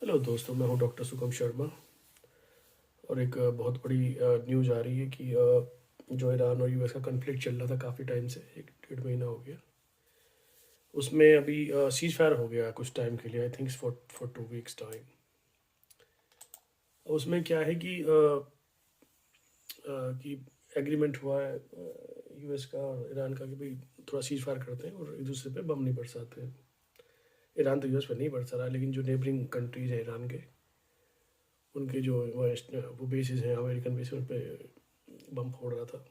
Hello दोस्तों, मैं हूं डॉक्टर सुगम शर्मा। और एक बहुत बड़ी न्यूज़ आ रही है कि जो ईरान और यूएस का कन्फ्लिक्ट चल रहा था काफ़ी टाइम से, 1 डेढ़ महीना हो गया। उसमें अभी सीज फायर हो गया कुछ टाइम के लिए, I think for 2 weeks time. उसमें क्या है कि एग्रीमेंट हुआ है यूएस का और ईरान का कि भाई थोड़ा सीज फायर करते हैं और एक दूसरे पे बम नहीं बरसाते हैं। ईरान तो यूएस पे नहीं बरसा रहा, लेकिन जो नेबरिंग कंट्रीज हैं ईरान के, उनके जो वो बेसिस हैं, अमेरिकन बेसिस, उन पे बम फोड़ रहा था।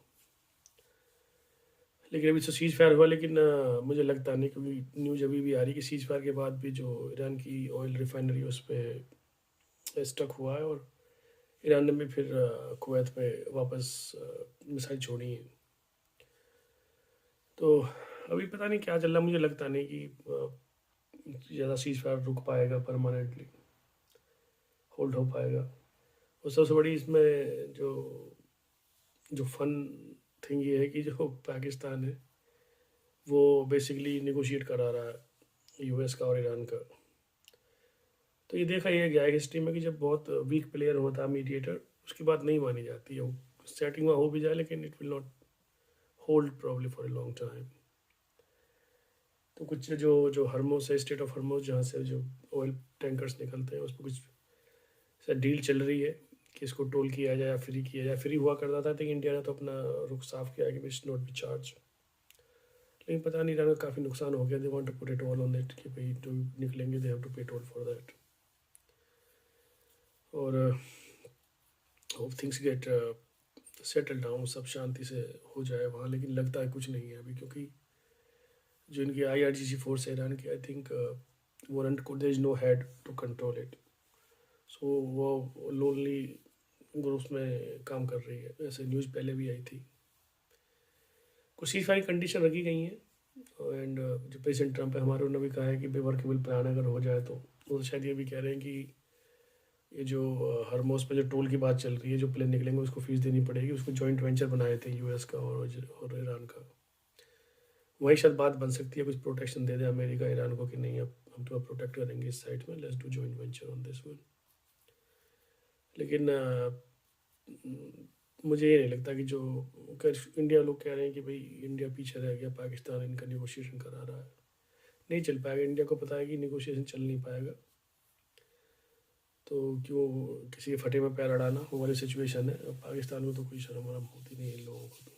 लेकिन अभी तो सीज फायर हुआ, लेकिन मुझे लगता नहीं, क्योंकि न्यूज़ अभी भी आ रही है कि सीज फायर के बाद भी जो ईरान की ऑयल रिफाइनरी उस पर स्टक हुआ है और ईरान ने भी फिर कुवैत पे वापस मिसाइल छोड़ी है। तो अभी पता नहीं क्या चल रहा, मुझे लगता नहीं कि ज़्यादा सीज फायर रुक पाएगा, परमानेंटली होल्ड हो पाएगा। और सबसे बड़ी इसमें जो जो फन थिंग ये है कि जो पाकिस्तान है वो बेसिकली निगोशिएट करा रहा है यूएस का और ईरान का। तो ये देखा ये गया है हिस्ट्री में कि जब बहुत वीक प्लेयर होता है मीडिएटर, उसकी बात नहीं मानी जाती है। वो सेटिंग में हो भी जाए, लेकिन it will not hold probably for a long time. तो कुछ जो जो हरमोज है, स्टेट ऑफ हरमोज, जहाँ से जो ऑयल टैंकर्स निकलते हैं, उस पर कुछ डील चल रही है कि इसको टोल किया जाए या फ्री किया जाए। फ्री हुआ करता था, लेकिन इंडिया ने तो अपना रुख साफ किया कि इट्स नॉट बी चार्ज। लेकिन पता नहीं, ईरान का काफ़ी नुकसान हो गया। They want to put it all on it कि भाई जो निकलेंगे they have to pay toll for that. और hope things get settle down, सब शांति से हो जाए वहाँ। लेकिन लगता है कुछ नहीं है अभी, क्योंकि जो इनकी IRGC फोर्स है ईरान की, आई थिंक वारंट को there is no head to control it. सो वो लोनली ग्रुप्स में काम कर रही है, ऐसे न्यूज़ पहले भी आई थी। कुछ सीज फायर कंडीशन रखी गई हैं। एंड जो प्रेसिडेंट ट्रम्प है हमारे, उन्होंने भी कहा है कि वर्केबल प्लान अगर हो जाए तो वो शायद ये भी कह रहे हैं कि ये जो हरमोस पे जो टोल की बात चल रही है, जो प्लेन निकलेंगे उसको फीस देनी पड़ेगी, उसको जॉइंट वेंचर बनाए थे यूएस का और ईरान का। वही शायद बात बन सकती है, कुछ प्रोटेक्शन दे दे अमेरिका ईरान को कि नहीं, अब हम तुम्हें प्रोटेक्ट करेंगे इस साइड में, let's do joint venture on this one. लेकिन मुझे ये नहीं लगता कि जो इंडिया लोग कह रहे हैं कि भाई इंडिया पीछे रह गया, पाकिस्तान इनका निगोशिएशन करा रहा है, नहीं चल पाएगा। इंडिया को पता है कि निगोशिएशन चल नहीं पाएगा, तो क्यों किसी के फटे में पैर अड़ाना, वो वाली सिचुएशन है। पाकिस्तान को तो कोई शर्म वरम होती नहीं है इन लोगों को, तो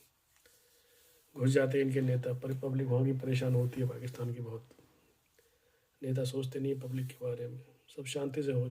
घुस जाते हैं इनके नेता, पर पब्लिक वहाँ की परेशान होती है पाकिस्तान की बहुत। नेता सोचते नहीं है पब्लिक के बारे में, सब शांति से हो